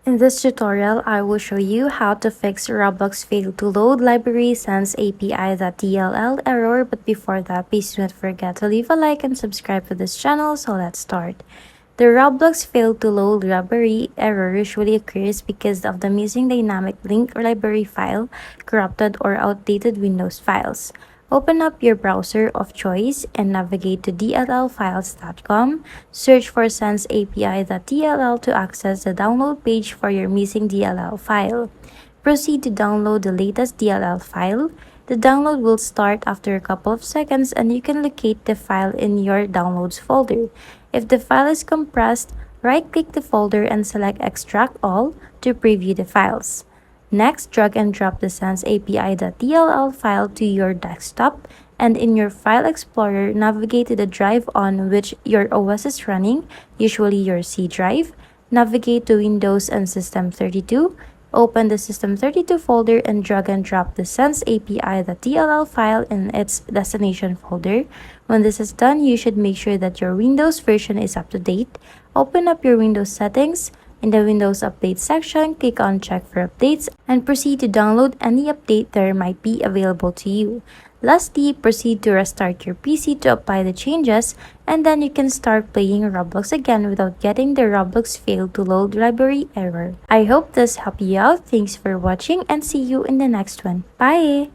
In this tutorial, I will show you how to fix Roblox fail to load library SensApi.dll error, but before that, please do not forget to leave a like and subscribe to this channel. So let's start. The Roblox fail to load library error usually occurs because of the missing dynamic link library file, corrupted or outdated Windows files. Open up your browser of choice and navigate to dllfiles.com. Search for SensApi.dll to access the download page for your missing DLL file. Proceed to download the latest DLL file. The download will start after a couple of seconds and you can locate the file in your downloads folder. If the file is compressed, right-click the folder and select Extract All to preview the files. Next, drag and drop the SensApi.dll file to your desktop, and in your File Explorer, navigate to the drive on which your OS is running, usually your C drive. Navigate to Windows and System32. Open the System32 folder and drag and drop the SensApi.dll file in its destination folder. When this is done, you should make sure that your Windows version is up to date. Open up your Windows settings. In the Windows Update section, click on Check for Updates and proceed to download any update that might be available to you. Lastly, proceed to restart your PC to apply the changes, and then you can start playing Roblox again without getting the Roblox fail to load library error. I hope this helped you out. Thanks for watching and see you in the next one. Bye!